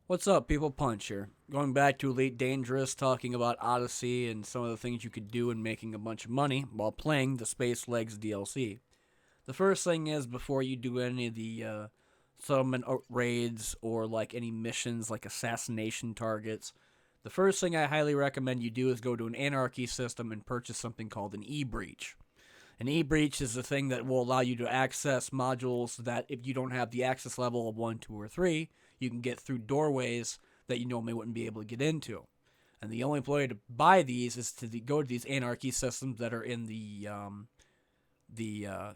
What's up, people? Punch here. Going back to Elite Dangerous, talking about Odyssey and some of the things you could do in making a bunch of money while playing the Space Legs DLC. The first thing is, before you do any of the settlement raids or like any missions like assassination targets, the first thing I highly recommend you do is go to an anarchy system and purchase something called an e-breach. An e-breach is a thing that will allow you to access modules that if you don't have the access level of 1, 2, or 3, you can get through doorways that you normally wouldn't be able to get into. And the only way to buy these is to go to these anarchy systems that are in the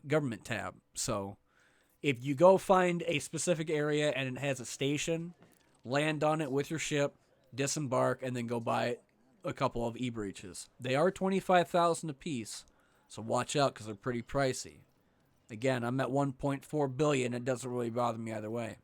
government tab. So if you go find a specific area and it has a station, land on it with your ship, disembark, and then go buy a couple of e-breaches. They are 25,000 apiece, so watch out because they're pretty pricey. Again, I'm at 1.4 billion. It doesn't really bother me either way.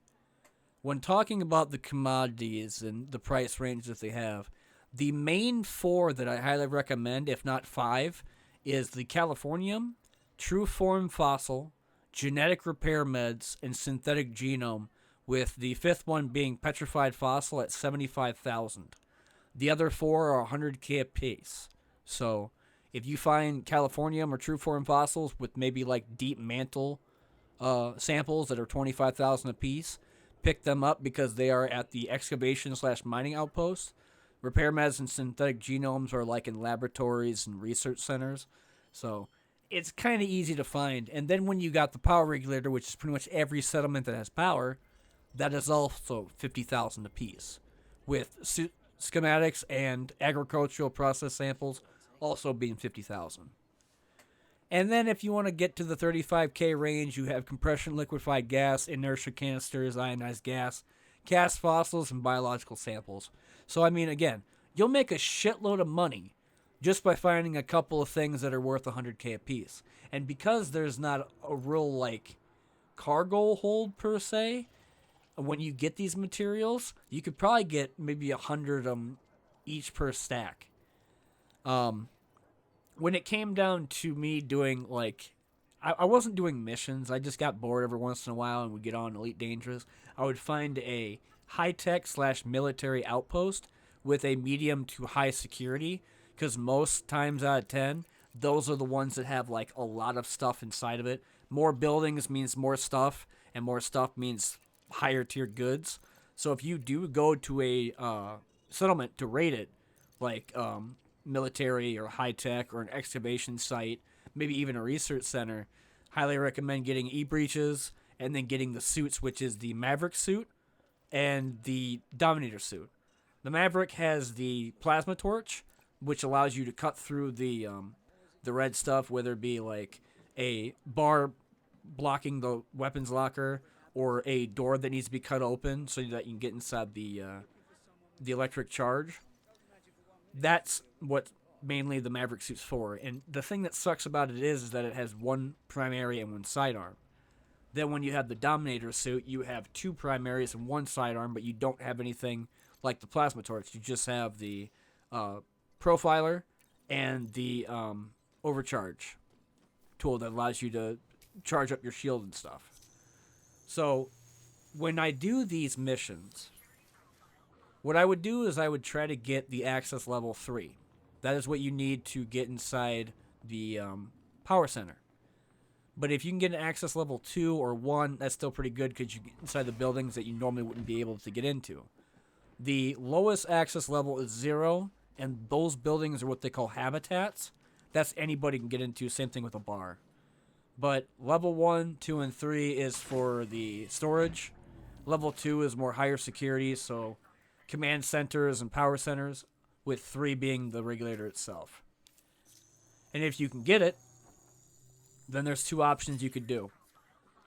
When talking about the commodities and the price range that they have, the main four that I highly recommend, if not five, is the Californium, True Form Fossil, Genetic Repair Meds, and Synthetic Genome, with the fifth one being Petrified Fossil at 75,000. The other four are 100k a piece. So if you find Californium or True Form Fossils with maybe like deep mantle samples that are 25,000 a piece, pick them up because they are at the excavation/mining outpost. Repair meds and synthetic genomes are like in laboratories and research centers. So it's kind of easy to find. And then when you got the power regulator, which is pretty much every settlement that has power, that is also 50,000 apiece, with schematics and agricultural process samples also being 50,000. And then if you want to get to the 35k range, you have compression liquefied gas, inertia canisters, ionized gas, cast fossils, and biological samples. So I mean, again, you'll make a shitload of money just by finding a couple of things that are worth 100k a piece. And because there's not a real like cargo hold per se, when you get these materials, you could probably get maybe 100 of them each per stack. When it came down to me doing like, I wasn't doing missions. I just got bored every once in a while and would get on Elite Dangerous. I would find a high-tech/military outpost with a medium to high security, because most times out of 10, those are the ones that have like a lot of stuff inside of it. More buildings means more stuff, and more stuff means higher tier goods. So if you do go to a settlement to raid it, like military or high tech or an excavation site, maybe even a research center, highly recommend getting e-breaches and then getting the suits, which is the Maverick suit and the Dominator suit. The Maverick has the plasma torch, which allows you to cut through the red stuff, whether it be like a bar blocking the weapons locker or a door that needs to be cut open so that you can get inside the electric charge. That's what mainly the Maverick suit's for. And the thing that sucks about it is that it has one primary and one sidearm. Then when you have the Dominator suit, you have two primaries and one sidearm, but you don't have anything like the plasma torch. You just have the profiler and the overcharge tool that allows you to charge up your shield and stuff. So when I do these missions, what I would do is I would try to get the access level 3. That is what you need to get inside the power center. But if you can get an access level 2 or 1, that's still pretty good because you get inside the buildings that you normally wouldn't be able to get into. The lowest access level is 0, and those buildings are what they call habitats. That's anybody can get into, same thing with a bar. But level 1, 2, and 3 is for the storage. Level 2 is more higher security, so command centers and power centers, with 3 being the regulator itself. And if you can get it, then there's 2 options you could do.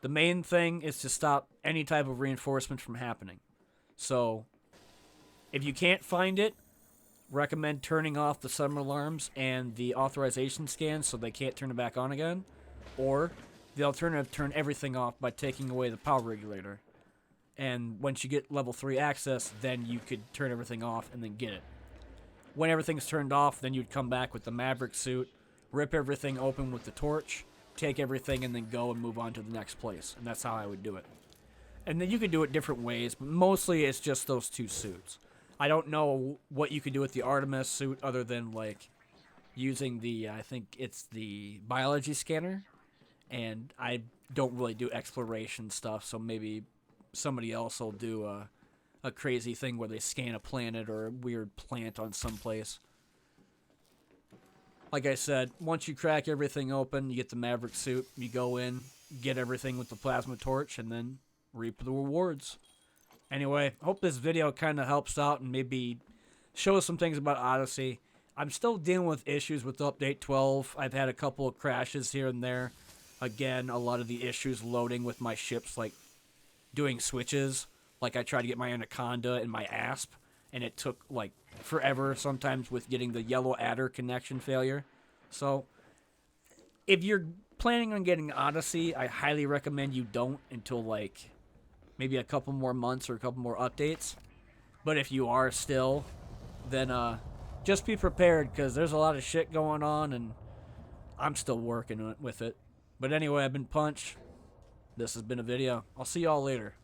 The main thing is to stop any type of reinforcement from happening. So if you can't find it, recommend turning off the sudden alarms and the authorization scans so they can't turn it back on again. Or the alternative, turn everything off by taking away the power regulator. And once you get level 3 access, then you could turn everything off and then get it. When everything's turned off, then you'd come back with the Maverick suit, rip everything open with the torch, take everything, and then go and move on to the next place. And that's how I would do it. And then you can do it different ways, but mostly it's just those two suits. I don't know what you can do with the Artemis suit other than like using the I think it's the biology scanner, and I don't really do exploration stuff, so maybe somebody else will do a crazy thing where they scan a planet or a weird plant on someplace. Like I said, once you crack everything open, you get the Maverick suit, you go in, get everything with the plasma torch, and then reap the rewards. Anyway, hope this video kind of helps out and maybe shows some things about Odyssey. I'm still dealing with issues with Update 12. I've had a couple of crashes here and there. Again, a lot of the issues loading with my ships, like doing switches. Like I tried to get my Anaconda and my Asp, and it took like forever sometimes with getting the yellow adder connection failure. So, if you're planning on getting Odyssey, I highly recommend you don't until like maybe a couple more months or a couple more updates. But if you are still, then just be prepared because there's a lot of shit going on and I'm still working with it. But anyway, I've been Punch. This has been a video. I'll see y'all later.